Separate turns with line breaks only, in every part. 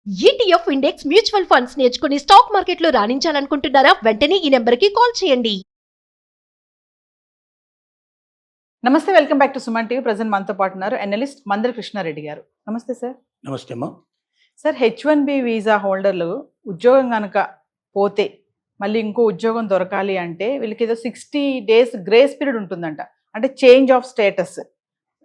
ETF index mutual funds నేర్చుకుని stock మార్కెట్లో రాణించాలనుకుంటున్నారా? వెంటనే ఈ నెంబర్కి కాల్ చేయండి.
నమస్తే, welcome back to Suman TV. Present మనతో పాటు ఉన్నారు అనలిస్ట్ మందర కృష్ణారెడ్డి గారు. నమస్తే సార్.
నమస్తే అమ్మా.
సార్, H1B వీసా హోల్డర్లు ఉద్యోగం కనుక పోతే మళ్ళీ ఇంకో ఉద్యోగం దొరకాలి అంటే వీళ్ళకి ఏదో 60 days గ్రేస్ పీరియడ్ ఉంటుందంట, అంటే change of status.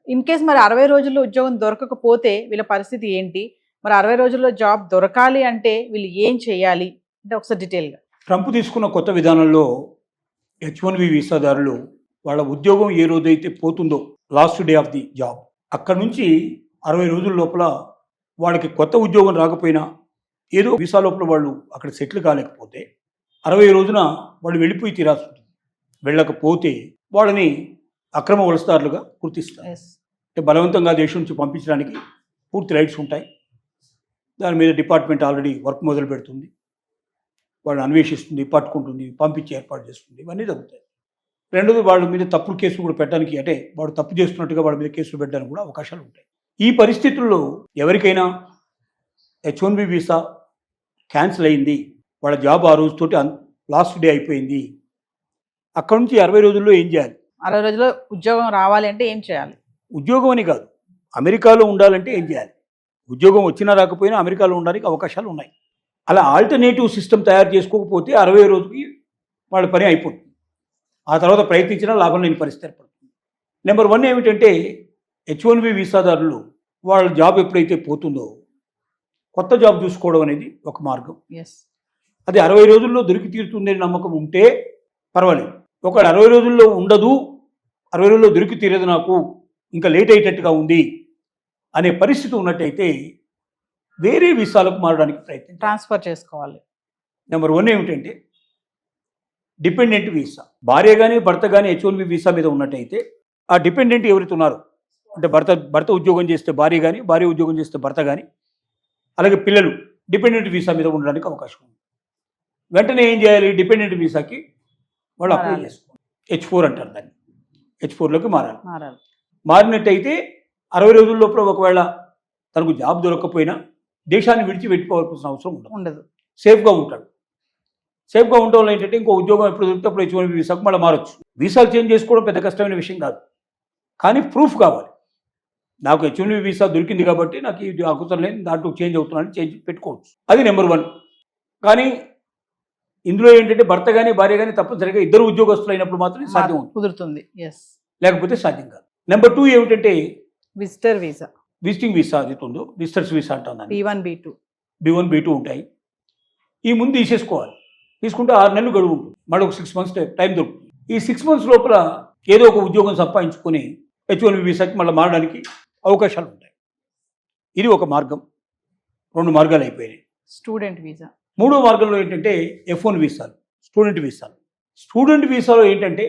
In case మరి 60 రోజుల్లో ఉద్యోగం దొరకకపోతే వీళ్ళ పరిస్థితి ఏంటి? మరి 60 రోజుల్లో జాబ్ దొరకాలి అంటే వీళ్ళు ఏం చేయాలి అంటే ఒకసారి డీటెయిల్గా.
ట్రంప్ తీసుకున్న కొత్త విధానంలో H1B వీసాదారులు వాళ్ళ ఉద్యోగం ఏ రోజైతే పోతుందో last day of the job, అక్కడ నుంచి 60 రోజుల లోపల వాళ్ళకి కొత్త ఉద్యోగం రాకపోయినా ఏదో వీసా లోపల వాళ్ళు అక్కడ సెటిల్ కాలేకపోతే 60 రోజున వాళ్ళు వెళ్ళిపోయి తీరాల్సి ఉంటుంది. వెళ్ళకపోతే వాళ్ళని అక్రమ వలసదారులుగా గుర్తిస్తారు. అంటే బలవంతంగా దేశం నుంచి పంపించడానికి పూర్తి రైట్స్ ఉంటాయి. దాని మీద డిపార్ట్మెంట్ ఆల్రెడీ వర్క్ మొదలు పెడుతుంది. వాళ్ళని అన్వేషిస్తుంది, పట్టుకుంటుంది, పంపించి ఏర్పాటు చేస్తుంది. ఇవన్నీ జరుగుతాయి. రెండోది, వాళ్ళ మీద తప్పుడు కేసులు కూడా పెట్టడానికి, అంటే వాడు తప్పు చేస్తున్నట్టుగా వాళ్ళ మీద కేసులు పెట్టడానికి కూడా అవకాశాలు ఉంటాయి. ఈ పరిస్థితుల్లో ఎవరికైనా H1B వీసా క్యాన్సిల్ అయింది, వాళ్ళ జాబ్ ఆ రోజుతోటి లాస్ట్ డే అయిపోయింది, అక్కడ నుంచి 60 రోజుల్లో ఏం చేయాలి?
60 రోజుల్లో ఉద్యోగం రావాలి అంటే ఏం చేయాలి?
ఉద్యోగం అని కాదు, అమెరికాలో ఉండాలంటే ఏం చేయాలి? ఉద్యోగం వచ్చినా రాకపోయినా అమెరికాలో ఉండడానికి అవకాశాలు ఉన్నాయి. అలా ఆల్టర్నేటివ్ సిస్టమ్ తయారు చేసుకోకపోతే 60 రోజుకి వాళ్ళ పని అయిపోతుంది. ఆ తర్వాత ప్రయత్నించినా లాభం లేని పరిస్థితి ఏర్పడుతుంది. నెంబర్ 1 ఏమిటంటే, H1B వీసాదారులు వాళ్ళ జాబ్ ఎప్పుడైతే పోతుందో కొత్త జాబ్ చూసుకోవడం అనేది ఒక మార్గం. అది 60 రోజుల్లో దొరికి తీరుతుందని నమ్మకం ఉంటే పర్వాలేదు. ఒకవేళ 60 రోజుల్లో ఉండదు, 60 రోజుల్లో దొరికి తీరదు, నాకు ఇంకా లేట్ అయ్యేటట్టుగా ఉంది అనే పరిస్థితి ఉన్నట్టయితే వేరే వీసాలకు మారడానికి ప్రయత్నం,
ట్రాన్స్ఫర్ చేసుకోవాలి.
నెంబర్ 1 ఏమిటంటే డిపెండెంట్ వీసా. భార్య కానీ భర్త కానీ H1B వీసా మీద ఉన్నట్టయితే ఆ డిపెండెంట్ ఎవరైతే ఉన్నారో, అంటే భర్త ఉద్యోగం చేస్తే భార్య కానీ, భార్య ఉద్యోగం చేస్తే భర్త కానీ, అలాగే పిల్లలు డిపెండెంట్ వీసా మీద ఉండడానికి అవకాశం ఉంది. వెంటనే ఏం చేయాలి? డిపెండెంట్ వీసాకి వాళ్ళు అప్లై చేసుకోవాలి. H4 అంటారు దాన్ని. H4లోకి మారాలి. మారినట్టయితే 60 రోజుల లోపల ఒకవేళ తనకు జాబ్ దొరకకపోయినా దేశాన్ని విడిచి పెట్టుకోవాల్సిన అవసరం ఉండదు. సేఫ్గా ఉంటాడు. సేఫ్గా ఉండడం వల్ల ఏంటంటే ఇంకో ఉద్యోగం ఎప్పుడు దొరికితే అప్పుడు H1B వీసాకు మళ్ళీ మారచ్చు. వీసాలు చేంజ్ చేసుకోవడం పెద్ద కష్టమైన విషయం కాదు, కానీ ప్రూఫ్ కావాలి. నాకు H1B వీసా దొరికింది కాబట్టి నాకు ఇది అవసరం లేదు, దాంట్లో చేంజ్ అవుతున్నాను, చేంజ్ పెట్టుకోవచ్చు. అది నెంబర్ 1. కానీ ఇందులో ఏంటంటే భర్త కానీ భార్య కానీ తప్పనిసరిగా ఇద్దరు ఉద్యోగస్తులు అయినప్పుడు మాత్రమే సాధ్యం
కుదురుతుంది,
లేకపోతే సాధ్యం కాదు. నెంబర్ 2 ఏమిటంటే
విజిటర్ వీసా.
విజిటింగ్ వీసా అది ఉందో, విజిటర్స్ వీసా అంటాం.
B1 B2
ఉంటాయి. ఈ ముందు తీసేసుకోవాలి. తీసుకుంటే 6 నెలలు గడువు ఉంటుంది, మళ్ళీ ఒక 6 months టైం దొరుకుతుంది. ఈ 6 months లోపల ఏదో ఒక ఉద్యోగం సంపాదించుకొని H1B వీసాకి మళ్ళీ మారడానికి అవకాశాలు ఉంటాయి. ఇది ఒక మార్గం. 2 మార్గాలు అయిపోయినాయి.
Student visa.
3వ మార్గంలో ఏంటంటే F1 వీసాలు, స్టూడెంట్ వీసాలు. స్టూడెంట్ వీసాలో ఏంటంటే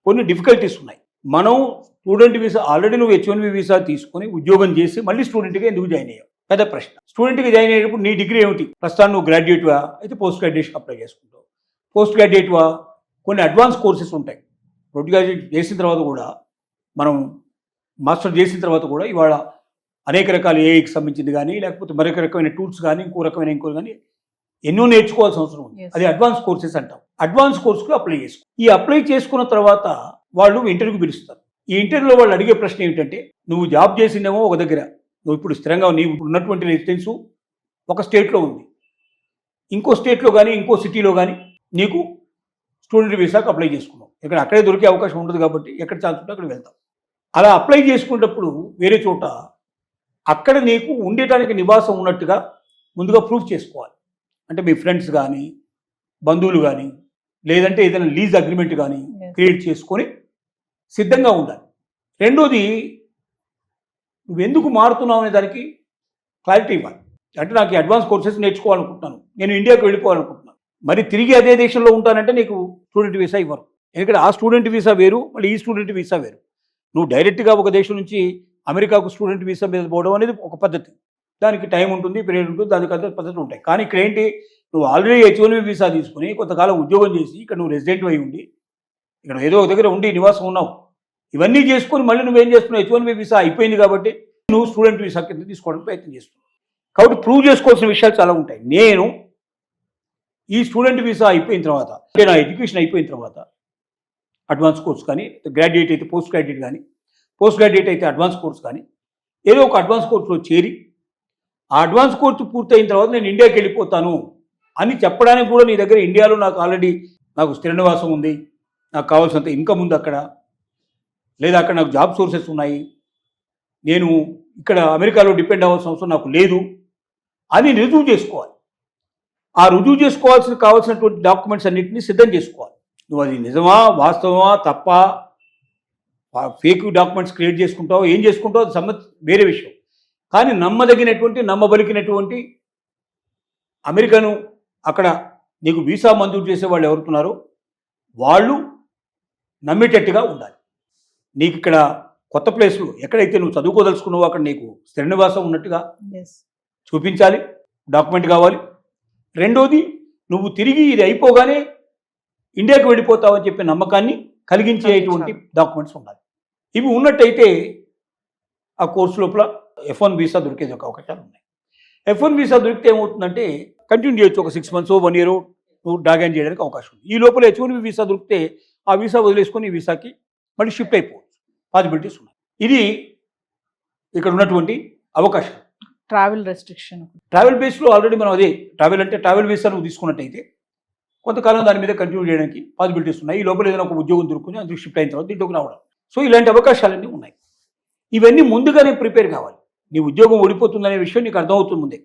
కొన్ని డిఫికల్టీస్ ఉన్నాయి. మనం స్టూడెంట్ వీసా, ఆల్రెడీ నువ్వు H1B వీసా తీసుకొని ఉద్యోగం చేసి మళ్ళీ స్టూడెంట్గా ఎందుకు జాయిన్ అయ్యావు? పెద్ద ప్రశ్న. స్టూడెంట్గా జాయిన్ అయ్యేటప్పుడు నీ డిగ్రీ ఏమిటి? ప్రస్తుతం నువ్వు గ్రాడ్యుయేట్వా? అయితే పోస్ట్ గ్రాడ్యుయేషన్ అప్లై చేసుకుంటావు. పోస్ట్ గ్రాడ్యుయేట్వా? కొన్ని అడ్వాన్స్ కోర్సెస్ ఉంటాయి. పోస్ట్ గ్రాడ్యుయేట్ చేసిన తర్వాత కూడా, మనం మాస్టర్ చేసిన తర్వాత కూడా ఇవాళ అనేక రకాల ఏఐకి సంబంధించింది కానీ, లేకపోతే మరొక రకమైన టూల్స్ కానీ, ఇంకో కానీ ఎన్నో నేర్చుకోవాల్సిన అవసరం ఉంది. అది అడ్వాన్స్ కోర్సెస్ అంటాం. అడ్వాన్స్ కోర్సుకు అప్లై చేసుకో. ఈ అప్లై చేసుకున్న తర్వాత వాళ్ళు ఇంటర్వ్యూకి పిలుస్తారు. ఈ ఇంటర్వ్యూలో వాళ్ళు అడిగే ప్రశ్న ఏమిటంటే, నువ్వు జాబ్ చేసిందేమో ఒక దగ్గర, నువ్వు ఇప్పుడు స్థిరంగా నీవు ఉన్నటువంటి రెసిడెన్స్ ఒక స్టేట్లో ఉంది, ఇంకో స్టేట్లో కానీ ఇంకో సిటీలో కానీ నీకు స్టూడెంట్ వీసాకు అప్లై చేసుకున్నావు. ఇక్కడ అక్కడే దొరికే అవకాశం ఉంటుంది కాబట్టి ఎక్కడ ఛాన్స్ ఉంటే అక్కడ వెళ్తాం. అలా అప్లై చేసుకున్నప్పుడు వేరే చోట అక్కడ నీకు ఉండటానికి నివాసం ఉన్నట్టుగా ముందుగా ప్రూఫ్ చేసుకోవాలి. అంటే మీ ఫ్రెండ్స్ కానీ, బంధువులు కానీ, లేదంటే ఏదైనా లీజ్ అగ్రిమెంట్ కానీ క్రియేట్ చేసుకొని సిద్ధంగా ఉండాలి. రెండోది, నువ్వెందుకు మారుతున్నావు అనే దానికి క్లారిటీ ఇవ్వాలి. అంటే నాకు ఈ అడ్వాన్స్ కోర్సెస్ నేర్చుకోవాలనుకుంటున్నాను, నేను ఇండియాకి వెళ్ళిపోవాలనుకుంటున్నాను, మరి తిరిగి అదే దేశంలో ఉంటానంటే నీకు స్టూడెంట్ వీసా ఇవ్వరు. ఎందుకంటే ఆ స్టూడెంట్ వీసా వేరు, మళ్ళీ ఈ స్టూడెంట్ వీసా వేరు. నువ్వు డైరెక్ట్గా ఒక దేశం నుంచి అమెరికాకు స్టూడెంట్ వీసా మీద పోవడం అనేది ఒక పద్ధతి. దానికి టైం ఉంటుంది, పీరియడ్ ఉంటుంది, దానికి అంత పద్ధతులు ఉంటాయి. కానీ ఇక్కడ ఏంటి, నువ్వు ఆల్రెడీ H1B వీసా తీసుకుని కొంతకాలం ఉద్యోగం చేసి ఇక్కడ నువ్వు రెసిడెంట్ అయి ఉండి, ఇక్కడ ఏదో ఒక దగ్గర ఉండి నివాసం ఉన్నావు, ఇవన్నీ చేసుకొని మళ్ళీ నువ్వేం చేస్తున్నావు? H1B వీసా అయిపోయింది కాబట్టి నువ్వు స్టూడెంట్ వీసా కింద తీసుకోవడానికి ప్రయత్నం చేస్తున్నావు. కాబట్టి ప్రూవ్ చేసుకోవాల్సిన విషయాలు చాలా ఉంటాయి. నేను ఈ స్టూడెంట్ వీసా అయిపోయిన తర్వాత, అంటే నా ఎడ్యుకేషన్ అయిపోయిన తర్వాత అడ్వాన్స్ కోర్స్ కానీ, గ్రాడ్యుయేట్ అయితే పోస్ట్ గ్రాడ్యుయేట్ కానీ, పోస్ట్ గ్రాడ్యుయేట్ అయితే అడ్వాన్స్ కోర్స్ కానీ, ఏదో ఒక అడ్వాన్స్ కోర్సులో చేరి ఆ అడ్వాన్స్ కోర్సు పూర్తయిన తర్వాత నేను ఇండియాకి వెళ్ళిపోతాను అని చెప్పడానికి కూడా నీ దగ్గర ఇండియాలో నాకు ఆల్రెడీ నాకు స్థిర నివాసం ఉంది, నాకు కావాల్సినంత ఇన్కమ్ ఉంది అక్కడ, లేదా అక్కడ నాకు జాబ్ సోర్సెస్ ఉన్నాయి, నేను ఇక్కడ అమెరికాలో డిపెండ్ అవ్వాల్సిన అవసరం నాకు లేదు అని రుజువు చేసుకోవాలి. ఆ రుజువు చేసుకోవాల్సిన కావాల్సినటువంటి డాక్యుమెంట్స్ అన్నింటినీ సిద్ధం చేసుకోవాలి. నువ్వు అది నిజమా, వాస్తవమా, తప్ప, ఫేక్ డాక్యుమెంట్స్ క్రియేట్ చేసుకుంటావు, ఏం చేసుకుంటావు, అది వేరే విషయం. కానీ నమ్మదగినటువంటి, నమ్మబలికినటువంటి అమెరికాను అక్కడ నీకు వీసా మంజూరు చేసే వాళ్ళు ఎవరుతున్నారో వాళ్ళు నమ్మేటట్టుగా ఉండాలి. నీకు ఇక్కడ కొత్త ప్లేస్లు ఎక్కడైతే నువ్వు చదువుకోదలుచుకున్నావో అక్కడ నీకు స్థిర నివాసం ఉన్నట్టుగా చూపించాలి, డాక్యుమెంట్ కావాలి. రెండోది, నువ్వు తిరిగి ఇది అయిపోగానే ఇండియాకి వెళ్ళిపోతావని చెప్పే నమ్మకాన్ని కలిగించేటువంటి డాక్యుమెంట్స్ ఉండాలి. ఇవి ఉన్నట్టయితే ఆ కోర్సు లోపల F1 వీసా దొరికేది ఒక అవకాశాలు ఉన్నాయి. F1 వీసా దొరికితే ఏమవుతుందంటే కంటిన్యూ చేయొచ్చు, ఒక 6 months 1 year నువ్వు డాగాన్ చేయడానికి అవకాశం ఉంది. ఈ లోపల H1B వీసా దొరికితే ఆ వీసా వదిలేసుకొని ఈ వీసాకి మళ్ళీ షిఫ్ట్ అయిపోవచ్చు, పాసిబిలిటీస్ ఉన్నాయి. ఇది ఇక్కడ ఉన్నటువంటి అవకాశం.
ట్రావెల్ రెస్ట్రిక్షన్,
ట్రావెల్ బేస్లో ఆల్రెడీ మనం అదే ట్రావెల్ అంటే ట్రావెల్ వీసా నువ్వు తీసుకున్నట్టయితే కొంతకాలం దాని మీద కంటిన్యూ చేయడానికి పాసిబిలిటీస్ ఉన్నాయి. ఈ లోపల ఏదైనా ఒక ఉద్యోగం దొరుకుని అందుకు షిఫ్ట్ అయిన తర్వాత దీంట్లోకి రావడం. సో ఇలాంటి అవకాశాలన్నీ ఉన్నాయి. ఇవన్నీ ముందుగానే ప్రిపేర్ కావాలి. నీ ఉద్యోగం ఓడిపోతుందనే విషయం నీకు అర్థమవుతుంది ముందే.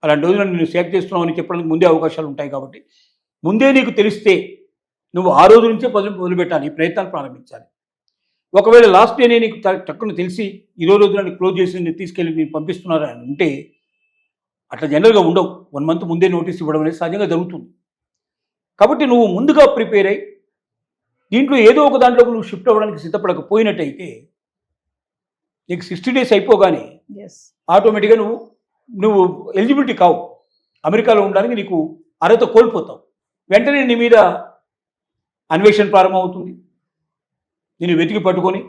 అలాంటి రోజున నేను సెలెక్ట్ చేస్తున్నావు అని చెప్పడానికి ముందే అవకాశాలు ఉంటాయి. కాబట్టి ముందే నీకు తెలిస్తే నువ్వు ఆ రోజు నుంచే మొదలుపెట్టాలి, ఈ ప్రయత్నాలు ప్రారంభించాలి. ఒకవేళ లాస్ట్ డేనే నీకు టక్కున తెలిసి ఈ రోజున నీకు క్లోజ్ చేసి నేను తీసుకెళ్ళి నేను పంపిస్తున్నారని ఉంటే అట్లా జనరల్గా ఉండవు. 1 month ముందే నోటీస్ ఇవ్వడం అనేది సహజంగా జరుగుతుంది. కాబట్టి నువ్వు ముందుగా ప్రిపేర్ అయ్యి దీంట్లో ఏదో ఒక దాంట్లోకి నువ్వు షిఫ్ట్ అవ్వడానికి సిద్ధపడకపోయినట్టయితే నీకు 60 days అయిపోగానే ఆటోమేటిక్గా నువ్వు ఎలిజిబిలిటీ కావు, అమెరికాలో ఉండడానికి నీకు అర్హత కోల్పోతావు. వెంటనే నీ మీద అన్వేషణ ప్రారంభమవుతుంది. నేను వెతికి పట్టుకొని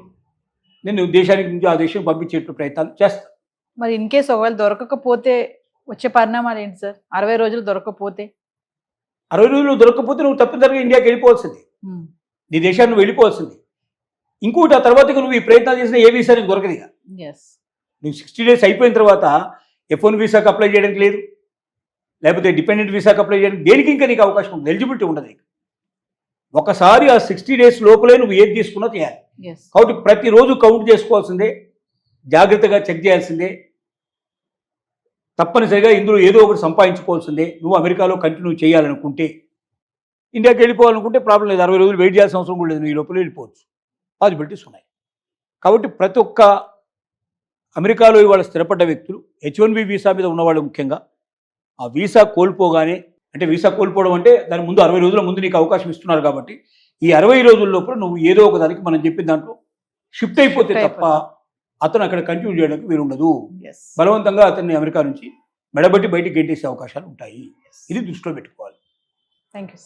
నేను దేశానికి నుంచి ఆ దేశం పంపించేట్టు ప్రయత్నాలు చేస్తాను.
మరి ఇన్ కేసు ఒకవేళ దొరకకపోతే వచ్చే పరిణామాలు ఏంటి సార్? 60 రోజులు దొరకకపోతే?
60 రోజులు దొరకకపోతే నువ్వు తప్పనిసరిగా ఇండియాకి వెళ్ళిపోవాల్సింది, నీ దేశాన్ని నువ్వు వెళ్ళిపోవాల్సింది. ఇంకోటి ఆ తర్వాత నువ్వు ఈ ప్రయత్నాలు చేసిన ఏ వీసా నీకు దొరకదు. ఇక నువ్వు 60 days అయిపోయిన తర్వాత F1 వీసాకి అప్లై చేయడానికి లేదు, లేకపోతే డిపెండెంట్ వీసాకి అప్లై చేయడానికి దేనికి ఇంకా నీకు అవకాశం ఉంది, ఎలిజిబిలిటీ ఉండదు. ఒకసారి ఆ 60 days లోపలే నువ్వు ఏది తీసుకున్నా చేయాలి. కాబట్టి ప్రతిరోజు కౌంట్ చేసుకోవాల్సిందే, జాగ్రత్తగా చెక్ చేయాల్సిందే, తప్పనిసరిగా ఇందులో ఏదో ఒకటి సంపాదించుకోవాల్సిందే. నువ్వు అమెరికాలో కంటిన్యూ చేయాలనుకుంటే, ఇండియాకి వెళ్ళిపోవాలనుకుంటే ప్రాబ్లం లేదు, 60 రోజులు వెయిట్ చేయాల్సిన అవసరం కూడా లేదు, నువ్వు ఈ లోపల వెళ్ళిపోవచ్చు, పాసిబిలిటీస్ ఉన్నాయి. కాబట్టి ప్రతి ఒక్క అమెరికాలో ఇవాళ స్థిరపడ్డ వ్యక్తులు H1B వీసా మీద ఉన్నవాళ్ళు ముఖ్యంగా ఆ వీసా కోల్పోగానే, అంటే వీసా కోల్పోవడం అంటే దాని ముందు 60 రోజుల ముందు నీకు అవకాశం ఇస్తున్నారు. కాబట్టి ఈ 60 రోజుల లోపల నువ్వు ఏదో ఒక దానికి మనం చెప్పిన దాంట్లో షిఫ్ట్ అయిపోతే తప్ప అతను అక్కడ కంటిన్యూ చేయడానికి వీలుండదు. బలవంతంగా అతన్ని అమెరికా నుంచి మెడబట్టి బయటికి గెంటేసే అవకాశాలు ఉంటాయి. ఇది దృష్టిలో పెట్టుకోవాలి.
Thank you.